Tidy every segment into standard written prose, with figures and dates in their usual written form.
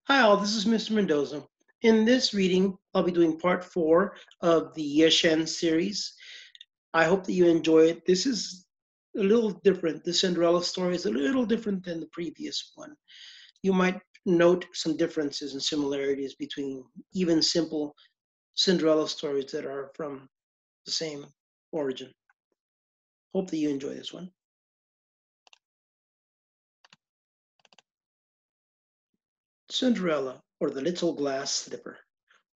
Hi all, this is Mr. Mendoza. In this reading, I'll be doing part 4 of the Shen series. I hope that you enjoy it. This is a little different. The Cinderella story is a little different than the previous one. You might note some differences and similarities between even simple Cinderella stories that are from the same origin. Hope that you enjoy this one. Cinderella, or the Little Glass Slipper.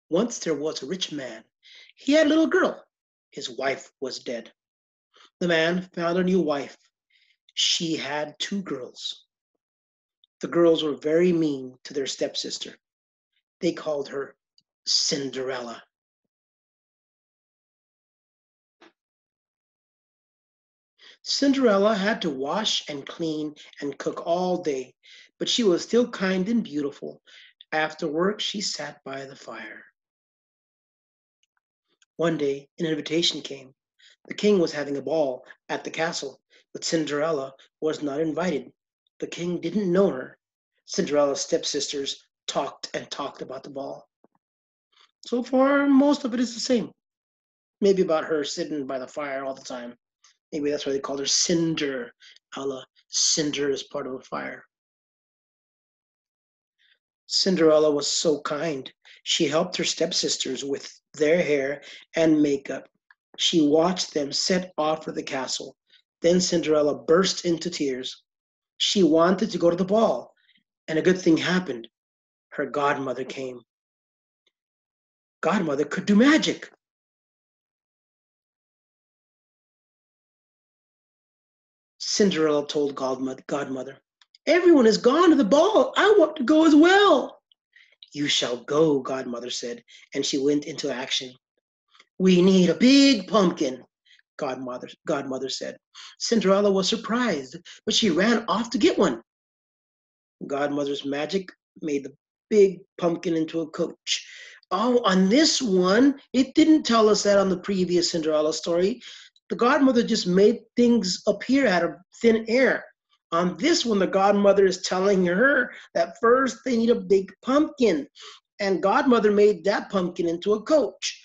Once there was a rich man. He had a little girl. His wife was dead. The man found a new wife. She had two girls. The girls were very mean to their stepsister. They called her Cinderella. Cinderella had to wash and clean and cook all day, but she was still kind and beautiful. After work, she sat by the fire. One day, an invitation came. The king was having a ball at the castle, but Cinderella was not invited. The king didn't know her. Cinderella's stepsisters talked and talked about the ball. So far, most of it is the same. Maybe about her sitting by the fire all the time. Maybe that's why they called her Cinderella. Cinder is part of a fire. Cinderella was so kind. She helped her stepsisters with their hair and makeup. She watched them set off for the castle. Then Cinderella burst into tears. She wanted to go to the ball, and a good thing happened. Her godmother came. Godmother could do magic. Cinderella told Godmother, "Everyone has gone to the ball. I want to go as well." "You shall go," Godmother said, and she went into action. "We need a big pumpkin," Godmother said. Cinderella was surprised, but she ran off to get one. Godmother's magic made the big pumpkin into a coach. Oh, on this one, it didn't tell us that on the previous Cinderella story. The godmother just made things appear out of thin air. On this one, the godmother is telling her that first they need a big pumpkin, and godmother made that pumpkin into a coach.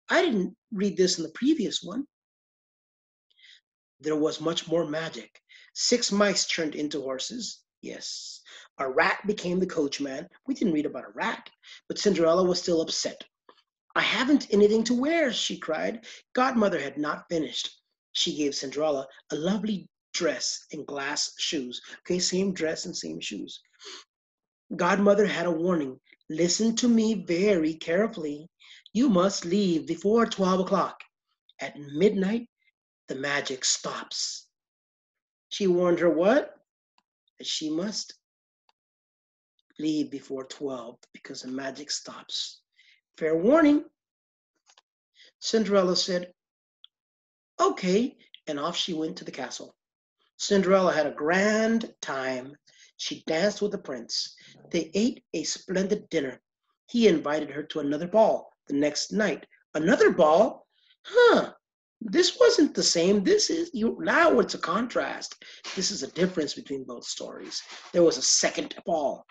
I didn't read this in the previous one. There was much more magic. 6 mice turned into horses. Yes. A rat became the coachman. We didn't read about a rat, but Cinderella was still upset. "I haven't anything to wear," she cried. Godmother had not finished. She gave Cinderella a lovely dress and glass shoes. Okay, same dress and same shoes. Godmother had a warning. "Listen to me very carefully. You must leave before 12 o'clock. At midnight, the magic stops." She warned her what? That she must leave before 12 because the magic stops. Fair warning. Cinderella said, "Okay," and off she went to the castle. Cinderella had a grand time. She danced with the prince. They ate a splendid dinner. He invited her to another ball the next night. Another ball? Huh. This wasn't the same. This is you now it's a contrast. This is a difference between both stories. There was a second ball,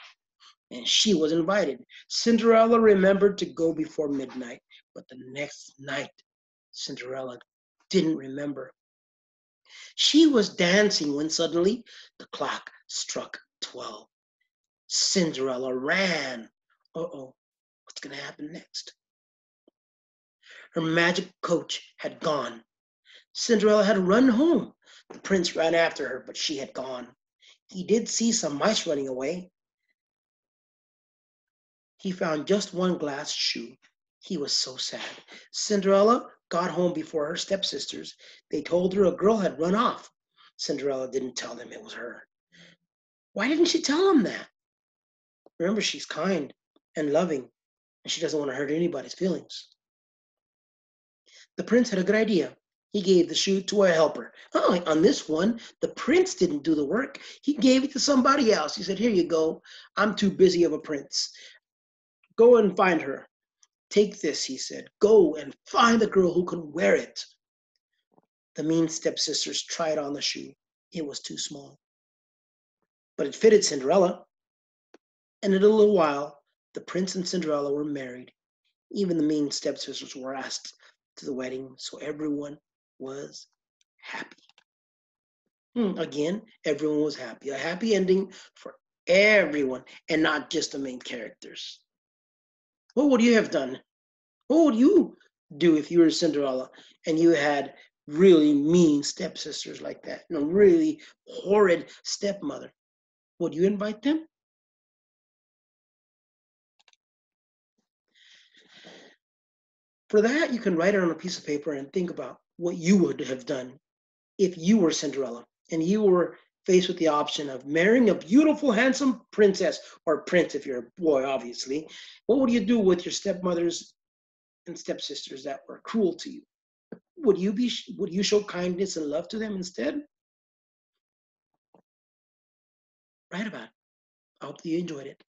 and she was invited. Cinderella remembered to go before midnight, but the next night, Cinderella didn't remember. She was dancing when suddenly the clock struck 12. Cinderella ran. Uh-oh, what's going to happen next? Her magic coach had gone. Cinderella had run home. The prince ran after her, but she had gone. He did see some mice running away. He found just one glass shoe. He was so sad. Cinderella got home before her stepsisters. They told her a girl had run off. Cinderella didn't tell them it was her. Why didn't she tell them that? Remember, she's kind and loving, and she doesn't want to hurt anybody's feelings. The prince had a good idea. He gave the shoe to a helper. Oh, on this one, the prince didn't do the work. He gave it to somebody else. He said, "Here you go. I'm too busy of a prince. Go and find her. Take this," he said. "Go and find the girl who can wear it." The mean stepsisters tried on the shoe. It was too small, but it fitted Cinderella. And in a little while, the prince and Cinderella were married. Even the mean stepsisters were asked to the wedding, so everyone was happy. Again, everyone was happy. A happy ending for everyone and not just the main characters. What would you have done? What would you do if you were Cinderella and you had really mean stepsisters like that? No, really horrid stepmother. Would you invite them? For that, you can write it on a piece of paper and think about what you would have done if you were Cinderella and you were faced with the option of marrying a beautiful, handsome princess or prince if you're a boy, obviously. What would you do with your stepmothers and stepsisters that were cruel to you? Would you show kindness and love to them instead? Write about it. I hope that you enjoyed it.